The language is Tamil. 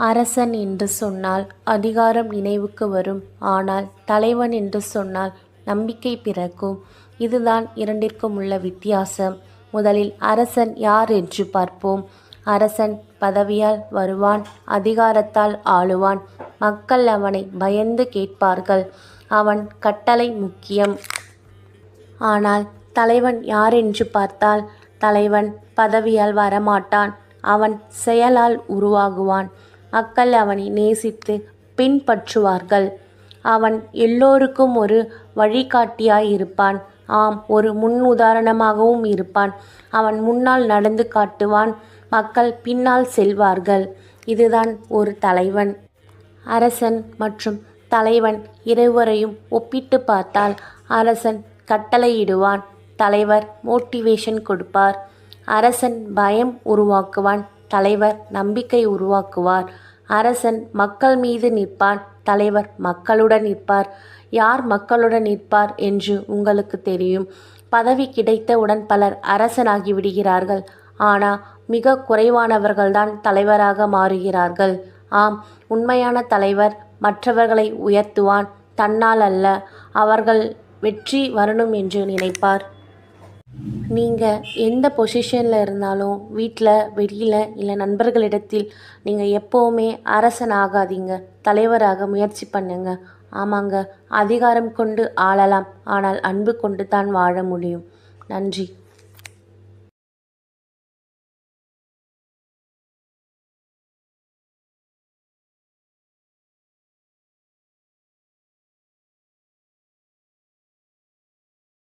அரசன் என்று சொன்னால் அதிகாரம் நினைவுக்கு வரும். ஆனால் தலைவன் என்று சொன்னால் நம்பிக்கை பிறக்கும். இதுதான் இரண்டிற்கும் உள்ள வித்தியாசம். முதலில் அரசன் யார் என்று பார்ப்போம். அரசன் பதவியால் வருவான், அதிகாரத்தால் ஆளுவான். மக்கள் அவனை பயந்து கேட்பார்கள். அவன் கட்டளை முக்கியம். ஆனால் தலைவன் யாரென்று பார்த்தால், தலைவன் பதவியால் வரமாட்டான், அவன் செயலால் உருவாகுவான். மக்கள் அவனை நேசித்து பின்பற்றுவார்கள். அவன் எல்லோருக்கும் ஒரு வழிகாட்டியாய் இருப்பான். ஆம், ஒரு முன் உதாரணமாகவும் இருப்பான். அவன் முன்னால் நடந்து காட்டுவான், மக்கள் பின்னால் செல்வார்கள். இதுதான் ஒரு தலைவன். அரசன் மற்றும் தலைவன் இருவரையும் ஒப்பிட்டு பார்த்தால், அரசன் கட்டளையிடுவான், தலைவர் மோட்டிவேஷன் கொடுப்பார். அரசன் பயம் உருவாக்குவான், தலைவர் நம்பிக்கை உருவாக்குவார். அரசன் மக்கள் மீது நிற்பான், தலைவர் மக்களுடன் நிற்பார். யார் மக்களுடன் நிற்பார் என்று உங்களுக்கு தெரியும். பதவி கிடைத்தவுடன் பலர் அரசனாகி விடுகிறார்கள். ஆனால் மிக குறைவானவர்கள்தான் தலைவராக மாறுகிறார்கள். ஆம், உண்மையான தலைவர் மற்றவர்களை உயர்த்துவான், தன்னால் அல்ல. அவர்கள் வெற்றி வரணும் என்று நினைப்பார். நீங்கள் எந்த பொசிஷனில் இருந்தாலும், வீட்டில், வெளியில், இல்லை நண்பர்களிடத்தில், நீங்கள் எப்போவுமே அரசன் ஆகாதீங்க, தலைவராக முயற்சி பண்ணுங்க. ஆமாங்க, அதிகாரம் கொண்டு ஆளலாம், ஆனால் அன்பு கொண்டு தான் வாழ முடியும். நன்றி.